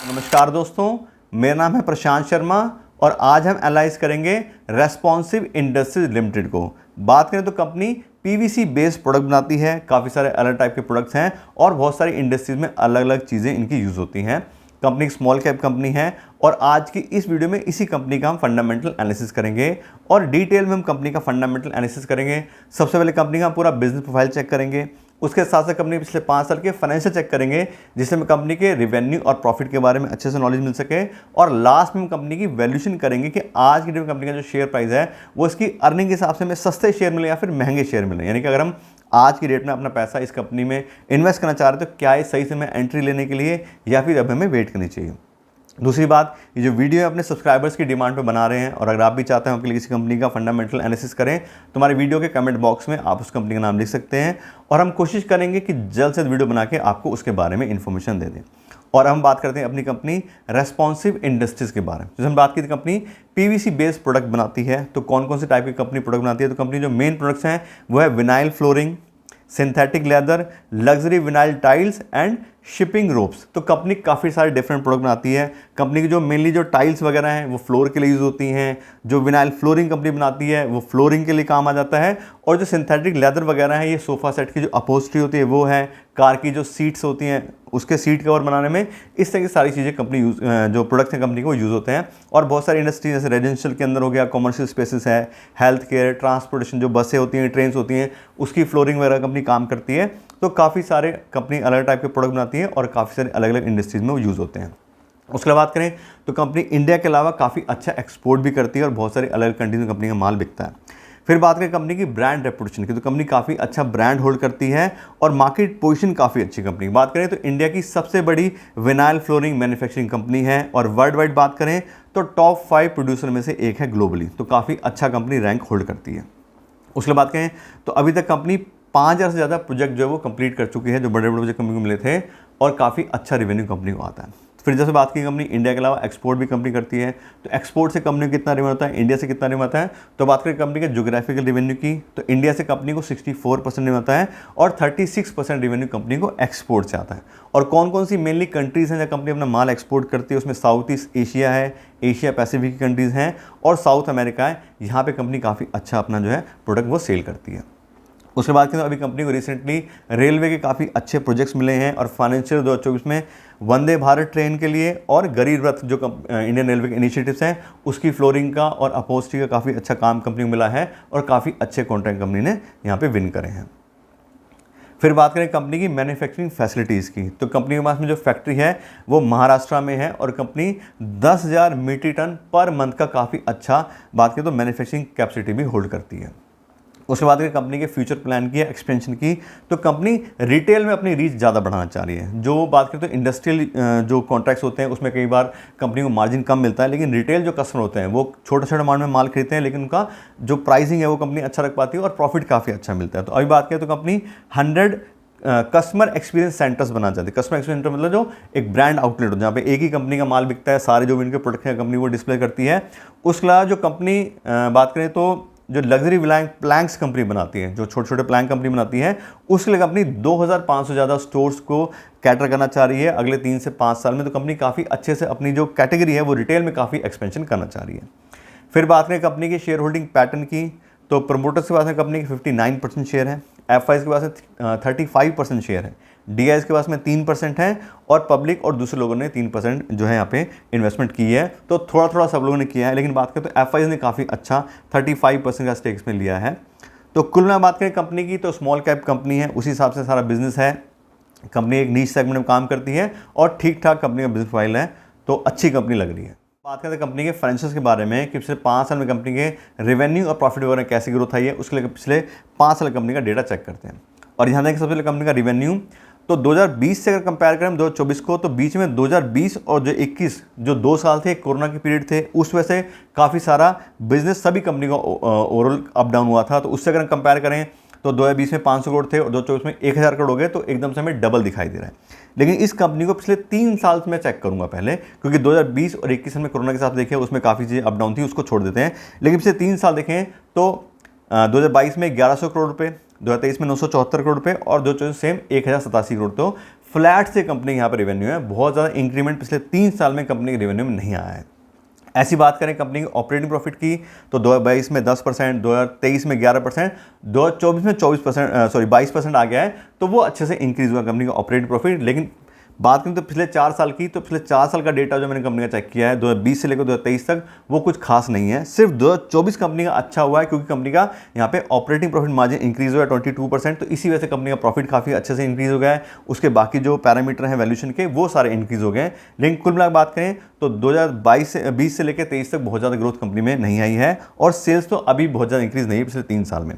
नमस्कार दोस्तों, मेरा नाम है प्रशांत शर्मा और आज हम एनालाइज करेंगे रेस्पॉन्सिव इंडस्ट्रीज लिमिटेड को। बात करें तो कंपनी पीवीसी बेस्ड प्रोडक्ट बनाती है। काफ़ी सारे अलग टाइप के प्रोडक्ट्स हैं और बहुत सारी इंडस्ट्रीज में अलग अलग चीज़ें इनकी यूज़ होती हैं। कंपनी एक स्मॉल कैप कंपनी है और आज की इस वीडियो में इसी कंपनी का हम फंडामेंटल एनालिसिस करेंगे और डिटेल में हम कंपनी का फंडामेंटल एनालिसिस करेंगे। सबसे पहले कंपनी का पूरा बिजनेस प्रोफाइल चेक करेंगे, उसके साथ साथ कंपनी पिछले 5 साल के फाइनेंशियल चेक करेंगे जिससे हमें कंपनी के रेवेन्यू और प्रॉफिट के बारे में अच्छे से नॉलेज मिल सके। और लास्ट में हम कंपनी की वैल्यूएशन करेंगे कि आज की डेट में कंपनी का जो शेयर प्राइस है वो इसकी अर्निंग के हिसाब से हमें सस्ते शेयर मिले या फिर महंगे शेयर मिले। यानी कि अगर हम आज की डेट में अपना पैसा इस कंपनी में इन्वेस्ट करना चाह रहे हैं तो क्या ये सही समय एंट्री लेने के लिए या फिर अब हमें वेट करनी चाहिए। दूसरी बात, ये जो वीडियो है अपने सब्सक्राइबर्स की डिमांड पे बना रहे हैं और अगर आप भी चाहते हैं कि किसी कंपनी का फंडामेंटल एनालिसिस करें तो हमारे वीडियो के कमेंट बॉक्स में आप उस कंपनी का नाम लिख सकते हैं और हम कोशिश करेंगे कि जल्द से जल्द वीडियो बना के आपको उसके बारे में इन्फॉर्मेशन दे दें। और हम बात करते हैं अपनी कंपनी रेस्पॉन्सिव इंडस्ट्रीज के बारे में। जैसे हम बात की थी कंपनी पीवीसी बेस्ड प्रोडक्ट बनाती है, तो कौन कौन से टाइप की कंपनी प्रोडक्ट बनाती है। तो कंपनी जो मेन प्रोडक्ट्स हैं वो है vinyl flooring, synthetic leather, luxury vinyl tiles and shipping ropes. तो कंपनी काफ़ी सारे डिफरेंट प्रोडक्ट बनाती है। कंपनी की जो मेनली जो टाइल्स वगैरह हैं वो फ्लोर के लिए यूज़ होती हैं। जो विनाइल फ्लोरिंग कंपनी बनाती है वो फ्लोरिंग के लिए काम आ जाता है। और जो सिंथेटिक लेदर वगैरह है ये सोफ़ा सेट की जो अपहोल्स्ट्री होती है वो है, कार की जो सीट्स होती हैं उसके सीट कवर बनाने में, इस तरह की सारी चीज़ें कंपनी जो प्रोडक्ट्स हैं कंपनी को यूज़ होते हैं। और बहुत सारी इंडस्ट्री जैसे रेजिडेंशियल के अंदर हो गया, कॉमर्शियल स्पेसेस है, हेल्थ केयर, ट्रांसपोर्टेशन, जो बसें होती हैं, ट्रेन्स होती हैं, उसकी फ्लोरिंग वगैरह कंपनी काम करती है। तो काफ़ी सारे कंपनी अलग टाइप के प्रोडक्ट बनाती है और काफ़ी सारे अलग अलग इंडस्ट्रीज में वो यूज़ होते हैं। उसके बाद बात करें तो कंपनी इंडिया के अलावा काफ़ी अच्छा एक्सपोर्ट भी करती है और बहुत सारे अलग कंट्रीज में कंपनी का माल बिकता है। फिर बात करें कंपनी की ब्रांड रेपुटेशन की, तो कंपनी काफ़ी अच्छा ब्रांड होल्ड करती है और मार्केट पोजीशन काफ़ी अच्छी कंपनी। बात करें तो इंडिया की सबसे बड़ी विनाइल फ्लोरिंग मैन्युफैक्चरिंग कंपनी है और वर्ल्ड वाइड बात करें तो टॉप 5 प्रोड्यूसर में से एक है ग्लोबली। तो काफ़ी अच्छा कंपनी रैंक होल्ड करती है। उसके बाद कहें तो अभी तक कंपनी 5000 से ज़्यादा प्रोजेक्ट जो है वो कंप्लीट कर चुकी है, जो बड़े बड़े प्रोजेक्ट कंपनी को मिले थे, और काफ़ी अच्छा रेवेन्यू कंपनी को आता है। फिर जैसे बात की कंपनी इंडिया के अलावा एक्सपोर्ट भी कंपनी करती है, तो एक्सपोर्ट से कंपनी को कितना रेवेन्यू आता है, इंडिया से कितना रेवेन्यू आता है। तो बात करें कंपनी के ज्योग्राफिकल रेवेन्यू की, तो इंडिया से कंपनी को 64% रेवेन्यू आता है और 36% रेवेन्यू कंपनी को एक्सपोर्ट से आता है। और कौन कौन सी मेनली कंट्रीज़ हैं जहाँ कंपनी अपना माल एक्सपोर्ट करती है, उसमें साउथ ईस्ट एशिया है, एशिया पैसिफिक की कंट्रीज़ हैं और साउथ अमेरिका है। यहाँ पर कंपनी काफ़ी अच्छा अपना जो है प्रोडक्ट वो सेल करती है। उसके बाद अभी कंपनी को रिसेंटली रेलवे के काफ़ी अच्छे प्रोजेक्ट्स मिले हैं और फाइनेंशियल 2024 में वंदे भारत ट्रेन के लिए और गरीब रथ जो इंडियन रेलवे के इनिशिएटिव्स हैं उसकी फ्लोरिंग का और अपहोल्स्ट्री का काफ़ी अच्छा काम कंपनी को मिला है और काफ़ी अच्छे कॉन्ट्रैक्ट कंपनी ने यहाँ पे विन करे हैं। फिर बात करें कंपनी की मैन्युफैक्चरिंग फैसिलिटीज़ की, तो कंपनी के पास में जो फैक्ट्री है वो महाराष्ट्र में है और company 10,000 metric ton per month का काफ़ी अच्छा बात करें तो मैन्युफैक्चरिंग कैपेसिटी भी होल्ड करती है। उसके बाद कंपनी के फ्यूचर प्लान की एक्सपेंशन की, तो कंपनी रिटेल में अपनी रीच ज़्यादा बढ़ाना चाह रही है। जो बात करें तो इंडस्ट्रियल जो कॉन्ट्रैक्ट्स होते हैं उसमें कई बार कंपनी को मार्जिन कम मिलता है, लेकिन रिटेल जो कस्टमर होते हैं वो छोटे छोटे अमाउंट में माल खरीदते हैं, लेकिन उनका जो प्राइसिंग है वो कंपनी अच्छा रख पाती है और प्रॉफिट काफ़ी अच्छा मिलता है। तो अभी बात करें तो कंपनी 100 कस्टमर एक्सपीरियंस सेंटर्स बनाना चाहती है। कस्टमर एक्सपीरियंस सेंटर मतलब जो एक ब्रांड आउटलेट हो जहाँ पे एक ही कंपनी का माल बिकता है, सारे जो भी इनके प्रोडक्ट हैं कंपनी वो डिस्प्ले करती है। उसके अलावा जो कंपनी बात करें तो जो लग्जरी प्लैंक्स कंपनी बनाती है, जो छोटे छोटे प्लैंक कंपनी बनाती है, उसके लिए कंपनी 2500 से ज़्यादा स्टोर्स को कैटर करना चाह रही है अगले 3 से 5 साल में। तो कंपनी काफ़ी अच्छे से अपनी जो कैटेगरी है वो रिटेल में काफ़ी एक्सपेंशन करना चाह रही है। फिर बात करें कंपनी की शेयर होल्डिंग पैटर्न की, तो प्रमोटर्स के पास में कंपनी की 59% शेयर है, एफआईज के पास में 35% शेयर है, डीआईज के पास में 3% है और पब्लिक और दूसरे लोगों ने 3% जो है यहाँ पे इन्वेस्टमेंट की है। तो थोड़ा थोड़ा सब लोगों ने किया है, लेकिन बात करें तो एफआईज ने काफ़ी अच्छा 35% का स्टेक्स में लिया है। तो कुल में बात करें कंपनी की तो स्मॉल कैप कंपनी है, उसी हिसाब से सारा बिजनेस है। कंपनी एक नीश सेगमेंट में काम करती है और ठीक ठाक कंपनी का बिजनेस प्रोफाइल है, तो अच्छी कंपनी लग रही है। बात करते हैं कंपनी के फाइनेंशियल्स के बारे में कि पिछले 5 साल में कंपनी के रेवेन्यू और प्रॉफिट वगैरह कैसी ग्रोथ आई है, उसके लिए पिछले 5 साल कंपनी का डेटा चेक करते हैं। और यहाँ देखिए सबसे पहले कंपनी का रेवेन्यू, तो 2020 से अगर कंपेयर करें 2024 को, तो बीच में 2020 और जो 21 जो 2 साल थे कोरोना के पीरियड थे, उस वजह से काफ़ी सारा बिजनेस सभी कंपनी का ओवरऑल अप डाउन हुआ था। तो उससे अगर कंपेयर करें तो 2020 में 500 करोड़ थे और 2024 में 1000 करोड़ हो गए, तो एकदम से हमें डबल दिखाई दे रहा है। लेकिन इस कंपनी को पिछले 3 साल से मैं चेक करूंगा पहले, क्योंकि 2020 और 21 में कोरोना के साथ देखें उसमें काफ़ी चीज़ें अप डाउन थी, उसको छोड़ देते हैं। लेकिन पिछले 3 साल देखें तो 2022 में 1100 करोड़ रुपये, 2023 में 974 करोड़ रुपये और 2024 सेम 1087 करोड़। तो फ्लैट से कंपनी यहाँ पर रेवेन्यू है, बहुत ज़्यादा इंक्रीमेंट पिछले 3 साल में कंपनी के रेवेन्यू में नहीं आया है। ऐसी बात करें कंपनी की ऑपरेटिंग प्रॉफिट की तो 2022 में 10%, 2023 में 11%, 2024 में 22% आ गया है, तो वो अच्छे से इंक्रीज हुआ कंपनी का ऑपरेटिंग प्रॉफिट। लेकिन बात करें तो पिछले 4 साल की, तो पिछले 4 साल का डेटा जो मैंने कंपनी का चेक किया है 2020 से लेकर 2023 तक, वो कुछ खास नहीं है। सिर्फ 2024 कंपनी का अच्छा हुआ है क्योंकि कंपनी का यहाँ पे ऑपरेटिंग प्रॉफिट मार्जिन इंक्रीज हुआ है 22%, तो इसी वजह से कंपनी का प्रॉफिट काफ़ी अच्छे से इंक्रीज हो गया है। उसके बाकी जो पैरामीटर हैं वैल्यूएशन के, वो सारे इंक्रीज हो गए हैं। लेकिन कुल मिलाकर बात करें तो 2020 से लेकर 23 तक बहुत ज़्यादा ग्रोथ कंपनी में नहीं आई है, और सेल्स तो अभी बहुत ज़्यादा इंक्रीज नहीं है पिछले 3 साल में।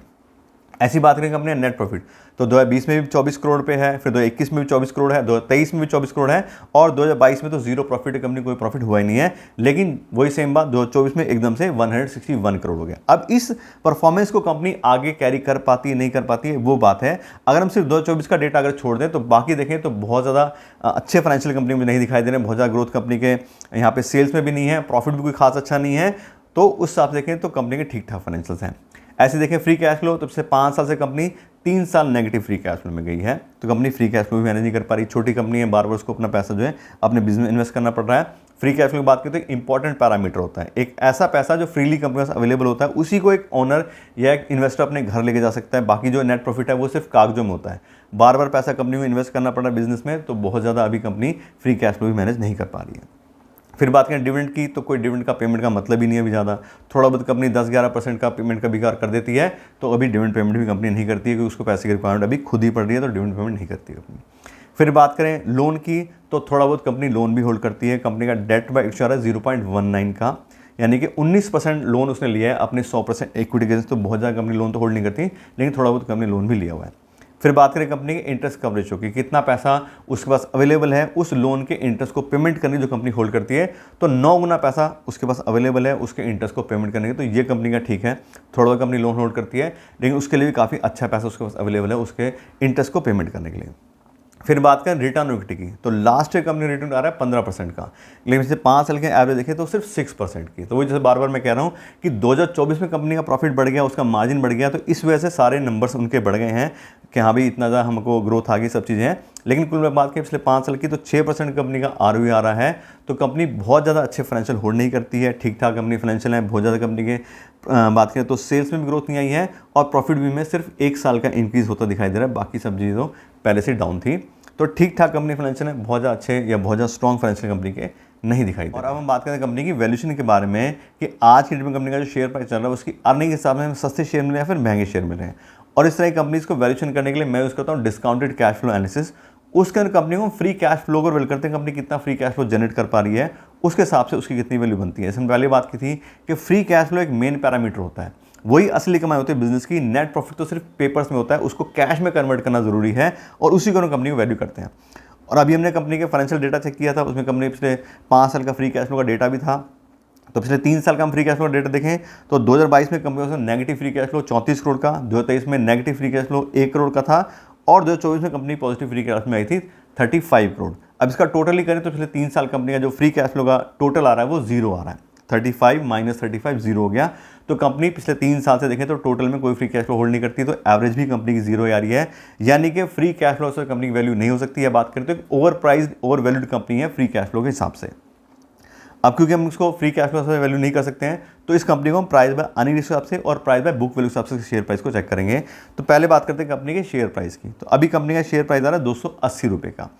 ऐसी बात करें कंपनी नेट प्रॉफिट तो 2020 में भी 24 करोड़ पे है, फिर 2021 में भी 24 करोड़ है, 2023 में भी 24 करोड़ है, और 2022 में तो जीरो प्रॉफिट है, कंपनी कोई प्रॉफिट हुआ ही नहीं है। लेकिन वही सेम बात 2024 में एकदम से 161 करोड़ हो गया। अब इस परफॉर्मेंस को कंपनी आगे कैरी कर पाती है नहीं कर पाती है, वो बात है। अगर हम सिर्फ 2024 का डेटा अगर छोड़ दें तो बाकी देखें तो बहुत ज़्यादा अच्छे फाइनेंशियल कंपनी में नहीं दिखाई दे रहे हैं, बहुत ज़्यादा ग्रोथ कंपनी के यहाँ पे सेल्स में भी नहीं है, प्रॉफिट भी कोई खास अच्छा नहीं है। तो उस हिसाब से देखें तो कंपनी के ठीक ठाक फाइनेंशियल्स हैं। ऐसे देखें फ्री कैश फ्लो तो पिछले 5 साल से कंपनी 3 साल नेगेटिव फ्री कैश फ्लो में गई है, तो कंपनी फ्री कैश फ्लो भी मैनेज नहीं कर पा रही। छोटी कंपनी है, बार बार उसको अपना पैसा जो है अपने बिजनेस में इन्वेस्ट करना पड़ रहा है। फ्री कैश फ्लो की बात करें तो एक इंपॉर्टेंट पैरामीटर होता है, एक ऐसा पैसा जो फ्रीली कंपनी में अवेलेबल होता है, उसी को एक ओनर या एक इन्वेस्टर अपने घर लेके जा सकता है। बाकी जो नेट प्रॉफिट है वो सिर्फ कागजों में होता है, बार बार पैसा कंपनी में इन्वेस्ट करना पड़ रहा है बिजनेस में, तो बहुत ज़्यादा अभी कंपनी फ्री कैश फ्लो भी मैनेज नहीं कर पा रही है। फिर बात करें डिविडेंड की तो कोई डिविडेंड का पेमेंट का मतलब ही नहीं है अभी ज़्यादा, थोड़ा बहुत कंपनी 10-11% का पेमेंट कभी कर देती है, तो अभी डिविडेंड पेमेंट भी कंपनी नहीं करती है क्योंकि उसको पैसे की रिक्वायरमेंट अभी खुद ही पड़ रही है, तो डिविडेंड पेमेंट नहीं करती है कंपनी। फिर बात करें लोन की तो थोड़ा बहुत कंपनी लोन भी होल्ड करती है। कंपनी का डेट बाय इक्विटी है 0.19 का, यानी कि 19% लोन उसने लिया है अपने 100% इक्विटी के, तो बहुत ज़्यादा कंपनी लोन तो होल्ड नहीं करती, लेकिन थोड़ा बहुत कंपनी लोन भी लिया हुआ है। फिर बात करें कंपनी के इंटरेस्ट कवरेज की, कितना पैसा उसके पास अवेलेबल है उस लोन के इंटरेस्ट को पेमेंट करने जो कंपनी होल्ड करती है, तो 9 गुना पैसा उसके पास अवेलेबल है उसके इंटरेस्ट को पेमेंट करने के, तो ये कंपनी का ठीक है। थोड़ा बहुत कंपनी लोन होल्ड करती है लेकिन उसके लिए भी काफ़ी अच्छा पैसा उसके पास अवेलेबल है उसके इंटरेस्ट को पेमेंट करने के लिए। फिर बात करें रिटर्न ऑन इक्विटी की तो लास्ट ईयर कंपनी रिटर्न आ रहा है 15% का, लेकिन जैसे 5 साल के एवरेज देखें तो सिर्फ 6% की। तो वही जैसे बार बार मैं कह रहा हूँ कि 2024 में कंपनी का प्रॉफिट बढ़ गया, उसका मार्जिन बढ़ गया, तो इस वजह से सारे नंबर्स उनके बढ़ गए हैं कि हाँ भाई इतना ज़्यादा हमको ग्रोथ आ गई, सब चीज़ें हैं। लेकिन कुल बात करें पिछले 5 साल की तो 6% कंपनी का ROE आ रहा है, तो कंपनी बहुत ज़्यादा अच्छे फाइनेंशियल होल्ड नहीं करती है, ठीक ठाक कंपनी फाइनेंशियल है। बहुत ज़्यादा कंपनी के बात करें तो सेल्स में भी ग्रोथ नहीं आई है, और प्रॉफिट भी में सिर्फ 1 साल का इंक्रीज़ होता दिखाई दे रहा है, बाकी सब चीज़ों पहले से डाउन थी। तो ठीक ठाक कंपनी फाइनेंशियल है, बहुत ज़्यादा अच्छे या बहुत ज़्यादा स्ट्रॉन्ग फाइनेंशियल कंपनी के नहीं दिखाई दे। और अब हम बात करें कंपनी की वैल्यूएशन के बारे में कि आज की डेट में कंपनी का जो शेयर प्राइस चल रहा है उसकी अर्निंग के हिसाब से हमें सस्ते शेयर मिले या फिर महंगे शेयर मिले हैं। और इस तरह की कंपनीज को वैल्यूएशन करने के लिए मैं यूज़ करता हूँ डिस्काउंटेड कैश फ्लो एनालिसिस। उसके अंदर कंपनी को फ्री कैश फ्लो को वैल्यू करते हैं, कंपनी कितना फ्री कैश फ्लो जनरेट कर पा रही है, उसके हिसाब से उसकी कितनी वैल्यू बनती है। जैसे हम पहले बात की थी कि फ्री कैश फ्लो एक मेन पैरामीटर होता है, वही असली कमाई होती है बिजनेस की। नेट प्रॉफिट तो सिर्फ पेपर्स में होता है, उसको कैश में कन्वर्ट करना जरूरी है, और उसी को कंपनी को वैल्यू करते हैं। और अभी हमने कंपनी के फाइनेंशियल डेटा चेक किया था, उसमें कंपनी पिछले 5 साल का फ्री कैश फ्लो का डेटा भी था। तो पिछले 3 साल का हम फ्री कैश फ्लो डेटा देखें तो 2022 में कंपनी का negative free cash flow 34 crore का, 2023 में negative free cash flow 1 crore का था, और 2024 में company positive free cash flow में आई थी 35 करोड़। अब इसका टोटल ही करें तो पिछले 3 साल कंपनी का जो फ्री कैश फ्लो का टोटल आ रहा है वो जीरो आ रहा है, 35 - 35 जीरो हो गया। तो कंपनी पिछले 3 साल से देखें तो टोटल में कोई फ्री कैश फ्लो होल्ड नहीं करती, तो एवरेज भी कंपनी की जीरो आ रही है, यानी कि फ्री कैश फ्लो से कंपनी की वैल्यू नहीं हो सकती है। बात करें तो एक over price over valued company है फ्री कैश फ्लो के हिसाब से। अब क्योंकि हम इसको फ्री कैश फ्लो से वैल्यू नहीं कर सकते हैं, तो इस कंपनी को हम प्राइस बाय अर्निंग के हिसाब से और प्राइस बाय बुक वैल्यू के हिसाब से शेयर प्राइस को चेक करेंगे। तो पहले बात करते हैं कंपनी के शेयर प्राइस की। तो अभी कंपनी का शेयर प्राइस आ रहा है 280 रुपये का,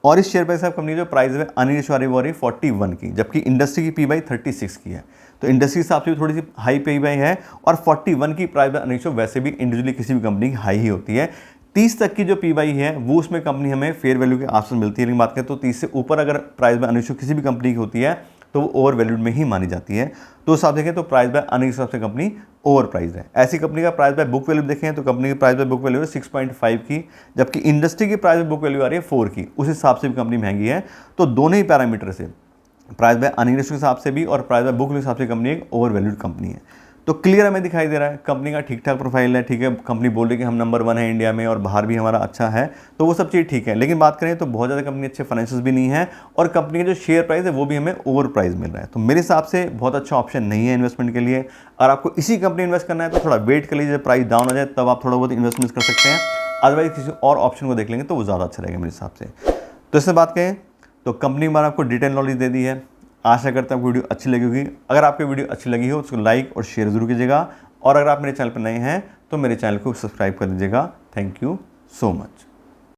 और इस शेयर प्राइस से कंपनी जो प्राइस है अर्निंग रेशियो आ रही है 41 की, जबकि इंडस्ट्री की P/E 36 की है। तो इंडस्ट्री के हिसाब से भी थोड़ी सी हाई P/E है, और 41 की प्राइस बाय अर्निंग रेशियो वैसे भी इंडिविजुअली किसी भी कंपनी की हाई ही होती है। 30 तक की जो P/E है वो उसमें कंपनी हमें फेयर वैल्यू के ऑप्शन मिलती है, लेकिन बात करें तो 30 से ऊपर अगर प्राइस बाय अर्निंग रेशियो किसी भी कंपनी की होती है तो वो ओवर वैल्यूड में ही मानी जाती है। तो उस हिसाब से देखें तो प्राइस बाय अर्निंग हिसाब से कंपनी ओवर प्राइस है। ऐसी कंपनी का प्राइस बाय बुक वैल्यू देखें तो कंपनी की प्राइस बाय बुक वैल्यू है 6.5 की, जबकि इंडस्ट्री की प्राइस बाय बुक वैल्यू आ रही है 4 की, उस हिसाब से भी कंपनी महंगी है। तो दोनों ही पैरामीटर से प्राइस बाय अर्निंग रेशियो के हिसाब से भी और प्राइस बाय बुक वैल्यू के हिसाब से कंपनी एक ओवर वैल्यूड कंपनी है। तो क्लियर हमें दिखाई दे रहा है कंपनी का ठीक ठाक प्रोफाइल है, ठीक है। कंपनी बोल रही है कि हम नंबर 1 है इंडिया में और बाहर भी हमारा अच्छा है, तो वो सब चीज़ ठीक है। लेकिन बात करें तो बहुत ज़्यादा कंपनी अच्छे फाइनेंशियल्स भी नहीं है, और कंपनी का जो शेयर प्राइस है वो भी हमें ओवर प्राइस मिल रहा है। तो मेरे हिसाब से बहुत अच्छा ऑप्शन नहीं है इन्वेस्टमेंट के लिए। और आपको इसी कंपनी इन्वेस्ट करना है तो थोड़ा वेट कर लीजिए, प्राइस डाउन हो जाए तब आप थोड़ा बहुत इन्वेस्टमेंट कर सकते हैं। अदरवाइज किसी और ऑप्शन को देख लेंगे तो वो ज़्यादा अच्छा रहेगा मेरे हिसाब से। तो इससे बात करें तो कंपनी के बारे में आपको डिटेल नॉलेज दे दी है। आशा करता हूँ आपको वीडियो अच्छी लगी होगी। अगर आपको वीडियो अच्छी लगी हो तो उसको लाइक और शेयर ज़रूर कीजिएगा, और अगर आप मेरे चैनल पर नए हैं तो मेरे चैनल को सब्सक्राइब कर दीजिएगा। Thank you so much.